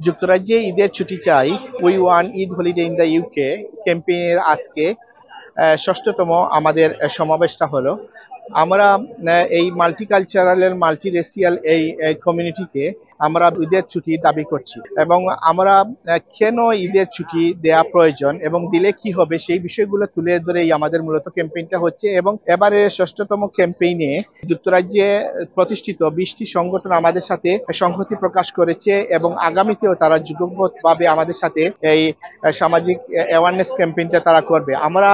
যুক্তরাজ্যে ঈদের ছুটি চাই, we want Eid holiday in the UK ক্যাম্পেইনের আজকে ষষ্ঠতম আমাদের সমাবেশটা হলো। আমরা এই মাল্টিকালচারাল মাল্টি রেসিয়াল এই কমিউনিটিকে আমরা ঈদের ছুটি দাবি করছি, এবং আমরা কেন ঈদের ছুটি দেয়া প্রয়োজন এবং দিলে কি হবে সেই বিষয়গুলো তুলে ধরেই আমাদের মূলত ক্যাম্পেইনটা হচ্ছে। এবং এবারে ষষ্ঠতম ক্যাম্পেইনে যুক্তরাজ্যে প্রতিষ্ঠিত 20টি সংগঠন আমাদের সাথে সংহতি প্রকাশ করেছে এবং আগামীতেও তারা যুগপৎভাবে আমাদের সাথে এই সামাজিক অ্যাওয়ারনেস ক্যাম্পেইনটা তারা করবে। আমরা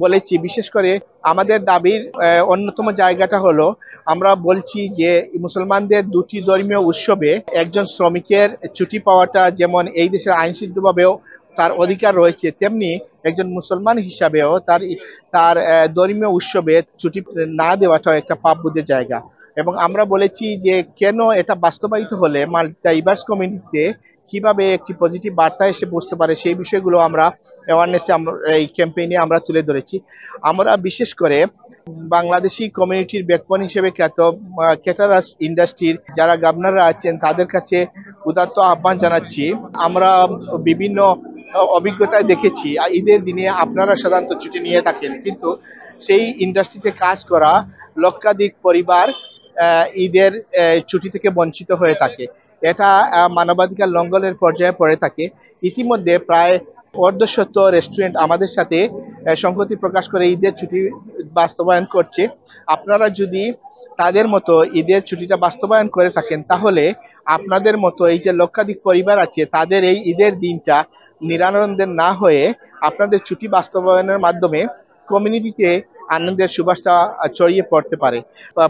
বলেছি, বিশেষ করে আমাদের দাবির অন্যতম জায়গাটা হলো, আমরা বলছি যে মুসলমানদের দুটি ধর্মীয় উৎসবে একজন শ্রমিকের ছুটি পাওয়াটা যেমন এই দেশের আইনসিদ্ধভাবেও তার অধিকার রয়েছে, তেমনি একজন মুসলমান হিসাবেও তার ধর্মীয় উৎসবে ছুটি না দেওয়াটা একটা পাপবোধের জায়গা। এবং আমরা বলেছি যে কেন এটা বাস্তবায়িত হলে ডাইভার্স কমিউনিটিতে কিভাবে একটি পজিটিভ বার্তা এসে বুঝতে পারে সেই বিষয়গুলো আমরা অ্যাওয়ারনেসে এই ক্যাম্পেইনে আমরা তুলে ধরেছি। আমরা বিশেষ করে বাংলাদেশি কমিউনিটির ব্যাকবোন হিসেবে খ্যাত ক্যাটারার্স ইন্ডাস্ট্রির যারা গভর্নররা আছেন তাদের কাছে উদাত্ত আহ্বান জানাচ্ছি। আমরা বিভিন্ন অভিজ্ঞতায় দেখেছি ঈদের দিনে আপনারা সাধারণত ছুটি নিয়ে থাকেন, কিন্তু সেই ইন্ডাস্ট্রিতে কাজ করা লক্ষাধিক পরিবার ঈদের ছুটি থেকে বঞ্চিত হয়ে থাকে। এটা মানবাধিকার লঙ্ঘনের পর্যায়ে পড়ে থাকে। ইতিমধ্যে প্রায় অর্ধশত রেস্টুরেন্ট আমাদের সাথে সংহতি প্রকাশ করে ঈদের ছুটি বাস্তবায়ন করছে। আপনারা যদি তাদের মতো ঈদের ছুটিটা বাস্তবায়ন করে থাকেন, তাহলে আপনাদের মতো এই যে লক্ষাধিক পরিবার আছে তাদের এই ঈদের দিনটা নিরানন্দের না হয়ে আপনাদের ছুটি বাস্তবায়নের মাধ্যমে কমিউনিটিতে আনন্দের সুবাসটা ছড়িয়ে পড়তে পারে।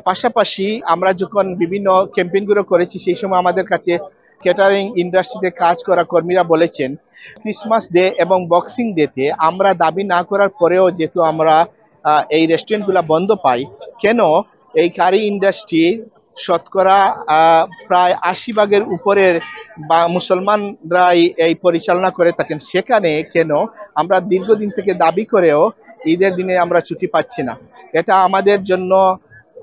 পাশাপাশি আমরা যখন বিভিন্ন ক্যাম্পেইনগুলো করেছি সেই সময় আমাদের কাছে ক্যাটারিং ইন্ডাস্ট্রিতে কাজ করা কর্মীরা বলেছেন, ক্রিসমাস ডে এবং বক্সিং ডেতে আমরা দাবি না করার পরেও যেহেতু আমরা এই রেস্টুরেন্টগুলো বন্ধ পাই, কেন এই কারি ইন্ডাস্ট্রি শতকরা প্রায় 80% উপরের বা মুসলমানরাই এই পরিচালনা করে থাকেন, সেখানে কেন আমরা দীর্ঘদিন থেকে দাবি করেও ঈদের দিনে আমরা ছুটি পাচ্ছি না? এটা আমাদের জন্য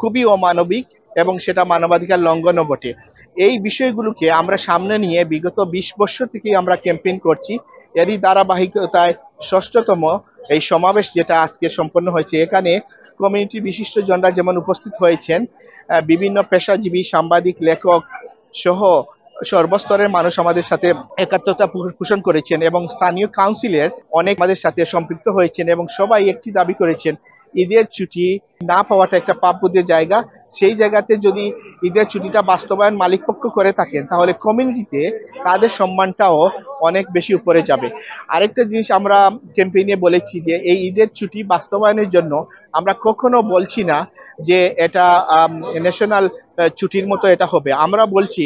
খুবই অমানবিক এবং সেটা মানবাধিকার লঙ্ঘনও বটে। এই বিষয়গুলোকে আমরা সামনে নিয়ে বিগত 20 বছর থেকেই আমরা ক্যাম্পেইন করছি। এরই ধারাবাহিকতায় ষষ্ঠতম এই সমাবেশ যেটা আজকে সম্পন্ন হয়েছে, এখানে কমিউনিটি বিশিষ্ট জনরা যেমন উপস্থিত হয়েছেন, বিভিন্ন পেশাজীবী, সাংবাদিক, লেখক সহ সর্বস্তরের মানুষ আমাদের সাথে একাত্মতা পোষণ করেছেন এবং স্থানীয় কাউন্সিলের অনেক আমাদের সাথে সম্পৃক্ত হয়েছেন এবং সবাই একটি দাবি করেছেন, ঈদের ছুটি না পাওয়াটা একটা পাপবোধের জায়গা। সেই জায়গাতে যদি ঈদের ছুটিটা বাস্তবায়ন মালিকপক্ষ করে থাকেন, তাহলে কমিউনিটিতে তাদের সম্মানটাও অনেক বেশি উপরে যাবে। আরেকটা জিনিস আমরা ক্যাম্পেইনে বলেছি যে এই ঈদের ছুটি বাস্তবায়নের জন্য আমরা কখনো বলছি না যে এটা ন্যাশনাল ছুটির মতো এটা হবে। আমরা বলছি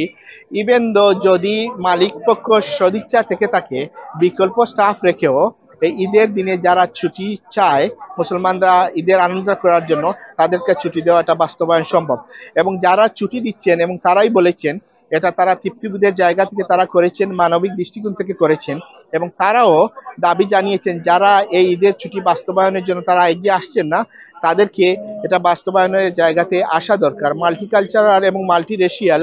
ইভেন দো যদি মালিকপক্ষ সদিচ্ছা থেকে থাকে, বিকল্প স্টাফ রেখেও এই ঈদের দিনে যারা ছুটি চায়, মুসলমানরা ঈদের আনন্দ করার জন্য, তাদেরকে ছুটি দেওয়াটা বাস্তবায়ন সম্ভব। এবং যারা ছুটি দিচ্ছেন এবং তারাই বলেছেন এটা তারা তৃপ্তিবোধের জায়গা থেকে তারা করেছেন, মানবিক দৃষ্টিকোণ থেকে করেছেন, এবং তারাও দাবি জানিয়েছেন যারা এই ঈদের ছুটি বাস্তবায়নের জন্য তারা এগিয়ে আসছেন না, তাদেরকে এটা বাস্তবায়নের জায়গাতে আসা দরকার। মাল্টিকালচারাল এবং মাল্টি রেশিয়াল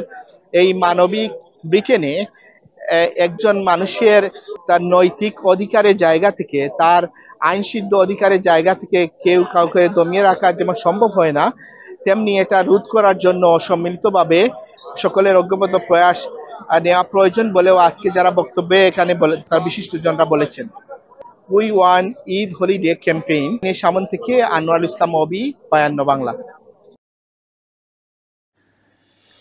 এই মানবিক ব্রিটেনে একজন মানুষের তার নৈতিক অধিকারের জায়গা থেকে, তার আইনসিদ্ধ অধিকারের জায়গা থেকে কেউ কাউকে দমিয়ে রাখা যেমন সম্ভব হয় না, তেমনি এটা রোধ করার জন্য সম্মিলিতভাবে সকলের ঐক্যবদ্ধ প্রয়াস নেওয়া প্রয়োজন বলেও আজকে যারা বক্তব্যে এখানে তার বিশিষ্ট জনরা বলেছেন। We want Eid holiday campaign, সামন থেকে আনোয়ারুল ইসলাম অবি, 52 বাংলা।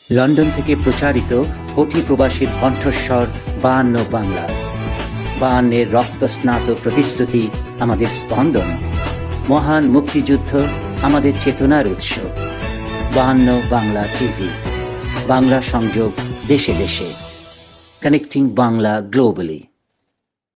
লন্ডন থেকে প্রচারিত কোটি প্রবাসীর কণ্ঠস্বর 52 বাংলা। 52 রক্তস্নাত প্রতিশ্রুতি আমাদের স্পন্দন, মহান মুক্তিযুদ্ধ আমাদের চেতনার উৎস। 52 বাংলা টিভি, বাংলা সংযোগ দেশে দেশে, কানেক্টিং বাংলা গ্লোবালি।